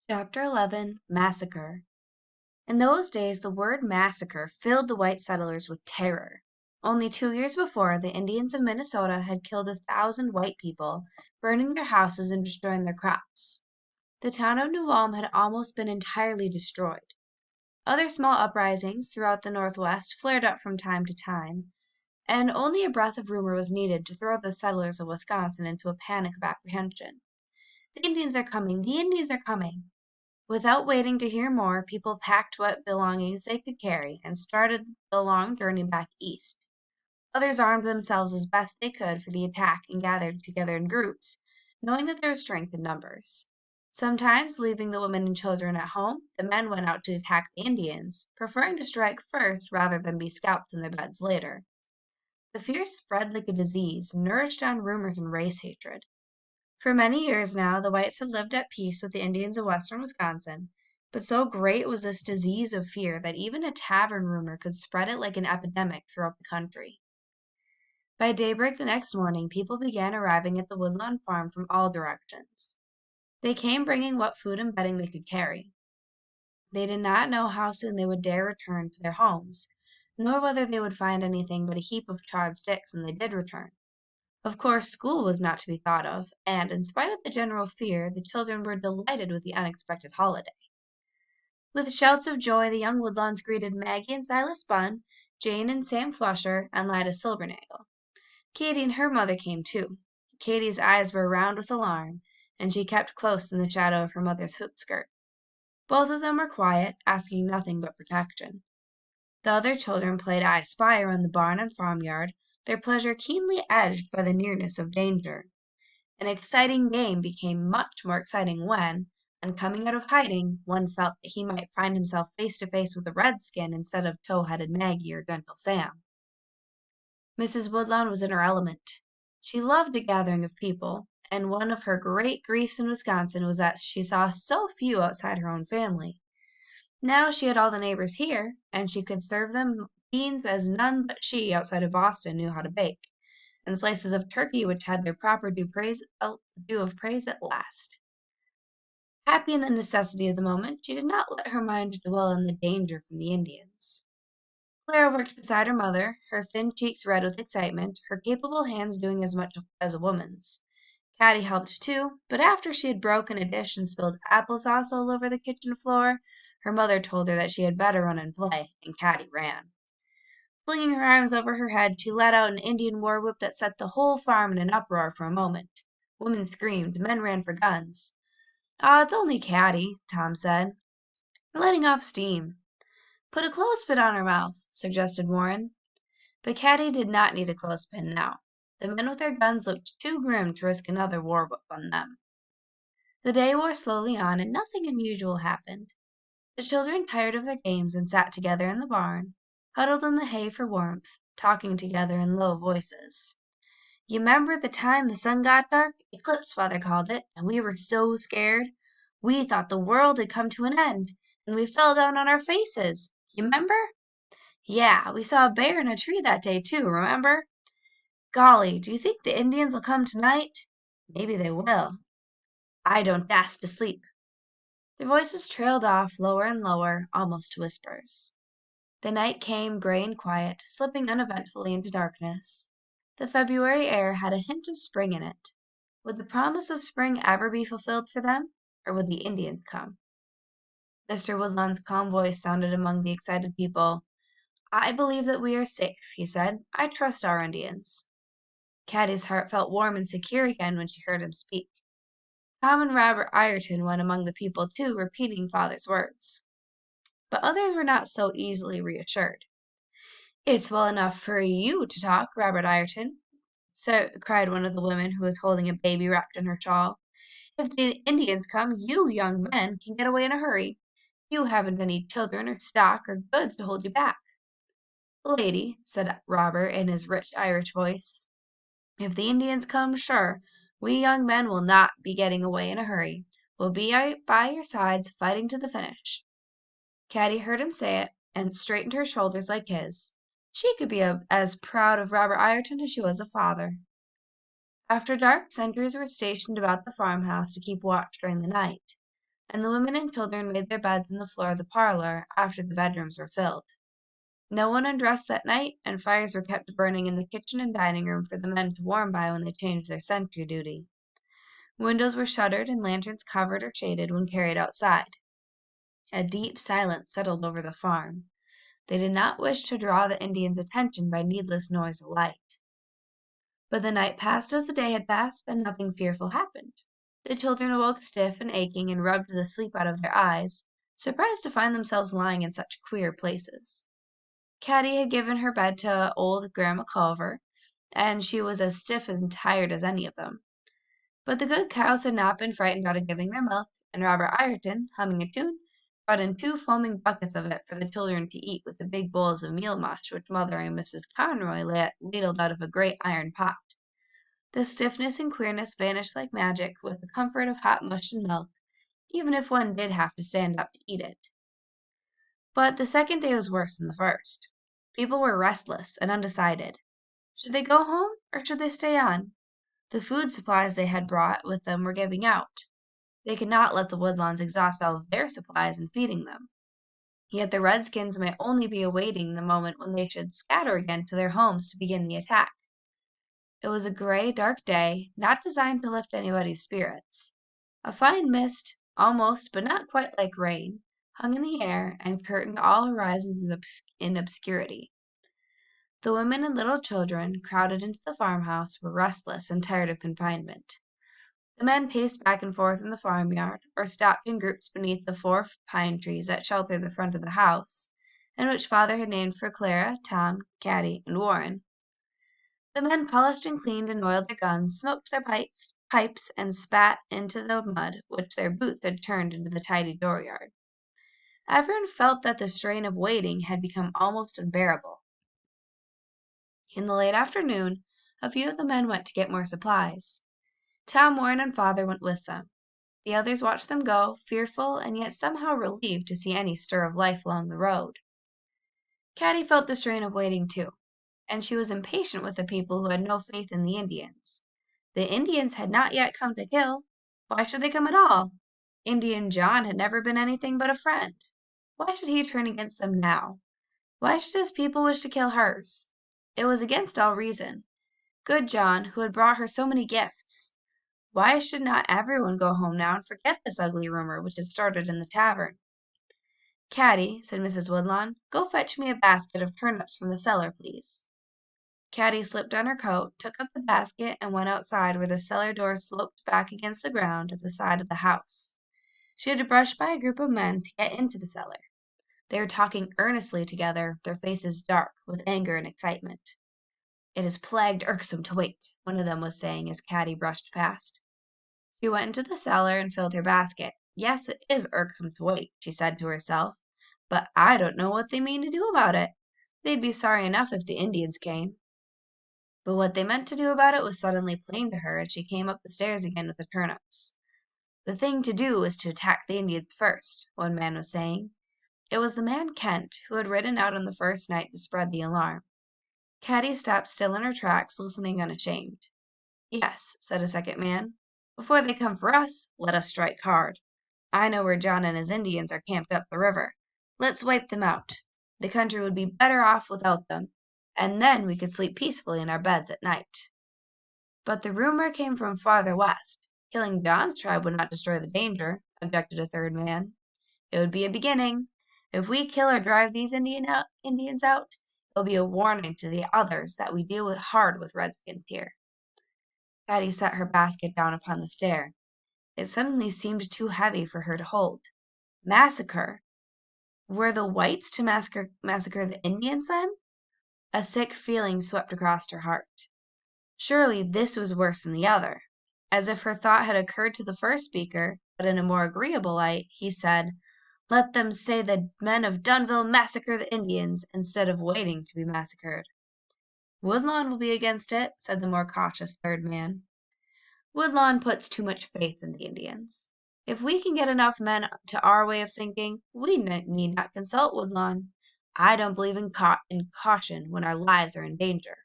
Chapter 11 Massacre. In those days, the word massacre filled the white settlers with terror. Only 2 years before, the Indians of Minnesota had killed 1,000 white people, burning their houses and destroying their crops. The town of New Ulm had almost been entirely destroyed. Other small uprisings throughout the Northwest flared up from time to time, and only a breath of rumor was needed to throw the settlers of Wisconsin into a panic of apprehension. The Indians are coming! The Indians are coming! Without waiting to hear more, people packed what belongings they could carry and started the long journey back east. Others armed themselves as best they could for the attack and gathered together in groups, knowing that there was strength in numbers. Sometimes, leaving the women and children at home, the men went out to attack the Indians, preferring to strike first rather than be scalped in their beds later. The fear spread like a disease, nourished on rumors and race hatred. For many years now, the whites had lived at peace with the Indians of western Wisconsin, but so great was this disease of fear that even a tavern rumor could spread it like an epidemic throughout the country. By daybreak the next morning, people began arriving at the Woodlawn farm from all directions. They came bringing what food and bedding they could carry. They did not know how soon they would dare return to their homes, nor whether they would find anything but a heap of charred sticks when they did return. Of course, school was not to be thought of, and, in spite of the general fear, the children were delighted with the unexpected holiday. With shouts of joy, the young Woodlawns greeted Maggie and Silas Bunn, Jane and Sam Flusher, and Lida Silvernagle. Katy and her mother came too. Katy's eyes were round with alarm, and she kept close in the shadow of her mother's hoop skirt. Both of them were quiet, asking nothing but protection. The other children played I Spy around the barn and farmyard, their pleasure keenly edged by the nearness of danger. An exciting game became much more exciting when, on coming out of hiding, one felt that he might find himself face to face with a redskin instead of tow-headed Maggie or gentle Sam. Mrs. Woodlawn was in her element. She loved a gathering of people, and one of her great griefs in Wisconsin was that she saw so few outside her own family. Now she had all the neighbors here, and she could serve them beans as none but she outside of Boston knew how to bake, and slices of turkey which had their proper due of praise at last. Happy in the necessity of the moment, she did not let her mind dwell on the danger from the Indians. Clara worked beside her mother, her thin cheeks red with excitement, her capable hands doing as much as a woman's. Caddie helped too, but after she had broken a dish and spilled applesauce all over the kitchen floor, her mother told her that she had better run and play, and Caddie ran. Flinging her arms over her head, she let out an Indian war whoop that set the whole farm in an uproar for a moment. Women screamed, men ran for guns. "Ah, it's only Caddie," Tom said, "letting off steam." "Put a clothespin on her mouth," suggested Warren. But Caddie did not need a clothespin now. The men with their guns looked too grim to risk another war whoop on them. The day wore slowly on, and nothing unusual happened. The children tired of their games and sat together in the barn, huddled in the hay for warmth, talking together in low voices. "You 'member the time the sun got dark? Eclipse, Father called it, and we were so scared. We thought the world had come to an end, and we fell down on our faces. You 'member? Yeah, we saw a bear in a tree that day too, remember? Golly, do you think the Indians'll come tonight? Maybe they will. I don't dast to sleep." Their voices trailed off lower and lower, almost to whispers. The night came, gray and quiet, slipping uneventfully into darkness. The February air had a hint of spring in it. Would the promise of spring ever be fulfilled for them, or would the Indians come? Mr. Woodlawn's calm voice sounded among the excited people. "I believe that we are safe," he said. "I trust our Indians." Caddie's heart felt warm and secure again when she heard him speak. Tom and Robert Ireton went among the people too, repeating father's words. But others were not so easily reassured. "It's well enough for you to talk, Robert Ireton," cried one of the women who was holding a baby wrapped in her shawl. "If the Indians come, you young men can get away in a hurry. You haven't any children or stock or goods to hold you back." "Lady," said Robert in his rich Irish voice, "if the Indians come, sure, we young men will not be getting away in a hurry. We'll be by your sides, fighting to the finish." Caddie heard him say it, and straightened her shoulders like his. She could be as proud of Robert Ireton as she was of father. After dark, sentries were stationed about the farmhouse to keep watch during the night. and the women and children made their beds in the floor of the parlor after the bedrooms were filled. No one undressed that night, and fires were kept burning in the kitchen and dining room for the men to warm by when they changed their sentry duty. Windows were shuttered and lanterns covered or shaded when carried outside. A deep silence settled over the farm. They did not wish to draw the Indians' attention by needless noise or light. But the night passed as the day had passed, and nothing fearful happened. The children awoke stiff and aching and rubbed the sleep out of their eyes, surprised to find themselves lying in such queer places. Caddie had given her bed to old Grandma Culver, and she was as stiff and tired as any of them. But the good cows had not been frightened out of giving their milk, and Robert Ireton, humming a tune, brought in 2 foaming buckets of it for the children to eat with the big bowls of meal mush which Mother and Mrs. Conroy ladled out of a great iron pot. The stiffness and queerness vanished like magic with the comfort of hot mush and milk, even if one did have to stand up to eat it. But the second day was worse than the first. People were restless and undecided. Should they go home or should they stay on? The food supplies they had brought with them were giving out. They could not let the Woodlawns exhaust all of their supplies in feeding them. Yet the redskins might only be awaiting the moment when they should scatter again to their homes to begin the attack. It was a gray, dark day, not designed to lift anybody's spirits. A fine mist, almost but not quite like rain, hung in the air and curtained all horizons in obscurity. The women and little children, crowded into the farmhouse, were restless and tired of confinement. The men paced back and forth in the farmyard, or stopped in groups beneath the 4 pine trees that sheltered the front of the house, and which Father had named for Clara, Tom, Caddie, and Warren. The men polished and cleaned and oiled their guns, smoked their pipes, and spat into the mud which their boots had turned into the tidy dooryard. Everyone felt that the strain of waiting had become almost unbearable. In the late afternoon, a few of the men went to get more supplies. Tom, Warren, and Father went with them. The others watched them go, fearful and yet somehow relieved to see any stir of life along the road. Caddie felt the strain of waiting too, and she was impatient with the people who had no faith in the Indians. The Indians had not yet come to kill. Why should they come at all? Indian John had never been anything but a friend. Why should he turn against them now? Why should his people wish to kill hers? It was against all reason. Good John, who had brought her so many gifts. Why should not everyone go home now and forget this ugly rumor which had started in the tavern? Caddie, said Mrs. Woodlawn, go fetch me a basket of turnips from the cellar, please. Caddie slipped on her coat, took up the basket, and went outside where the cellar door sloped back against the ground at the side of the house. She had to brush by a group of men to get into the cellar. They were talking earnestly together, their faces dark with anger and excitement. It is plagued irksome to wait, one of them was saying as Caddie brushed past. She went into the cellar and filled her basket. Yes, it is irksome to wait, she said to herself, but I don't know what they mean to do about it. They'd be sorry enough if the Indians came. But what they meant to do about it was suddenly plain to her as she came up the stairs again with the turnips. The thing to do was to attack the Indians first, one man was saying. It was the man Kent, who had ridden out on the first night to spread the alarm. Caddie stopped still in her tracks, listening unashamed. Yes, said a second man. Before they come for us, let us strike hard. I know where John and his Indians are camped up the river. Let's wipe them out. The country would be better off without them, and then we could sleep peacefully in our beds at night. But the rumor came from farther west. Killing John's tribe would not destroy the danger, objected a third man. It would be a beginning. If we kill or drive these Indians out, it will be a warning to the others that we deal hard with redskins here. Caddie set her basket down upon the stair. It suddenly seemed too heavy for her to hold. Massacre! Were the whites to massacre the Indians then? A sick feeling swept across her heart. Surely this was worse than the other. As if her thought had occurred to the first speaker, but in a more agreeable light, he said, let them say the men of Dunville massacre the Indians, instead of waiting to be massacred. Woodlawn will be against it, said the more cautious third man. Woodlawn puts too much faith in the Indians. If we can get enough men to our way of thinking, we need not consult Woodlawn. I don't believe in caution when our lives are in danger.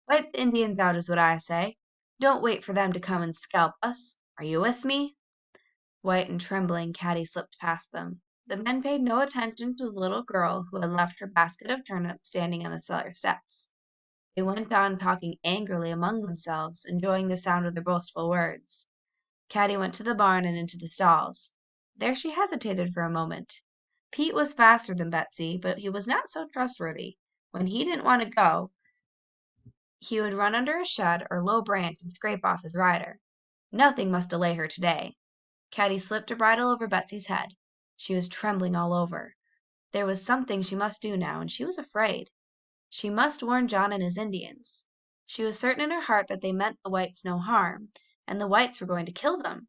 Wipe the Indians out is what I say. Don't wait for them to come and scalp us. Are you with me? White and trembling, Caddie slipped past them. The men paid no attention to the little girl who had left her basket of turnips standing on the cellar steps. They went on talking angrily among themselves, enjoying the sound of their boastful words. Caddie went to the barn and into the stalls. There she hesitated for a moment. Pete was faster than Betsy, but he was not so trustworthy. When he didn't want to go, he would run under a shed or low branch and scrape off his rider. Nothing must delay her today. Caddie slipped a bridle over Betsy's head. She was trembling all over. There was something she must do now, and she was afraid. She must warn John and his Indians. She was certain in her heart that they meant the whites no harm, and the whites were going to kill them.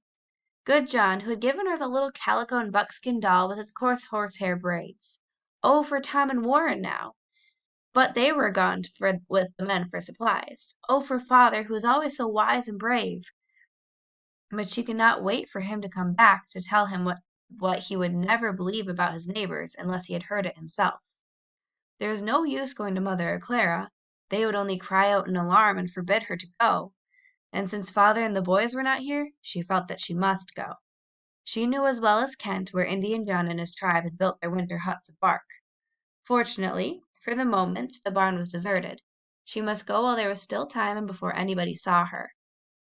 Good John, who had given her the little calico and buckskin doll with its coarse horsehair braids. Oh, for Tom and Warren now! But they were gone with the men for supplies. Oh, for Father, who was always so wise and brave! But she could not wait for him to come back to tell him what he would never believe about his neighbors unless he had heard it himself. There was no use going to Mother or Clara. They would only cry out in alarm and forbid her to go. And since Father and the boys were not here, she felt that she must go. She knew as well as Kent where Indian John and his tribe had built their winter huts of bark. Fortunately, for the moment, the barn was deserted. She must go while there was still time and before anybody saw her.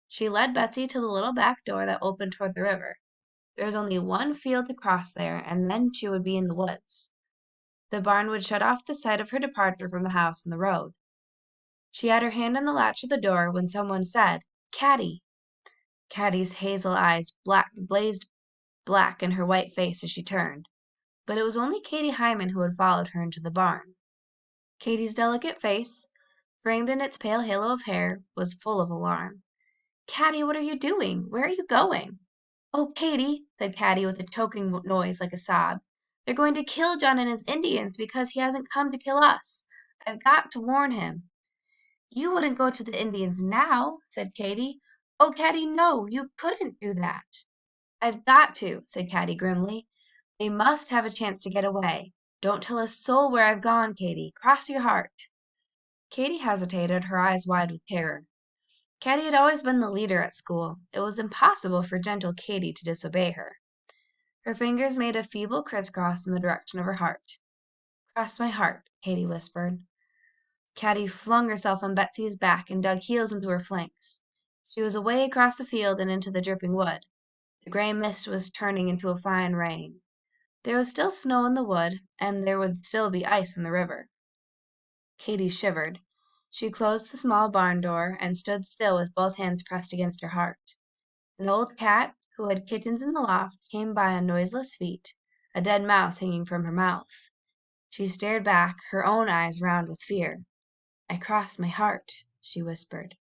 She led Betsy to the little back door that opened toward the river. There was only one field to cross there, and then she would be in the woods. The barn would shut off the sight of her departure from the house and the road. She had her hand on the latch of the door when someone said, "Caddie." Caddie's hazel eyes blazed black in her white face as she turned. But it was only Katie Hyman who had followed her into the barn. Katie's delicate face, framed in its pale halo of hair, was full of alarm. "Caddie, what are you doing? Where are you going?" "Oh, Katie," said Caddie with a choking noise like a sob. "They're going to kill John and his Indians because he hasn't come to kill us. I've got to warn him." "You wouldn't go to the Indians now," said Katie. "Oh, Caddie, no, you couldn't do that." "I've got to," said Caddie grimly. "They must have a chance to get away. Don't tell a soul where I've gone, Katie. Cross your heart." Katie hesitated, her eyes wide with terror. Caddie had always been the leader at school. It was impossible for gentle Katie to disobey her. Her fingers made a feeble crisscross in the direction of her heart. "Cross my heart," Katie whispered. Caddie flung herself on Betsy's back and dug heels into her flanks. She was away across the field and into the dripping wood. The gray mist was turning into a fine rain. There was still snow in the wood, and there would still be ice in the river. Katie shivered. She closed the small barn door and stood still with both hands pressed against her heart. An old cat, who had kittens in the loft, came by on noiseless feet, a dead mouse hanging from her mouth. She stared back, her own eyes round with fear. "I crossed my heart," she whispered.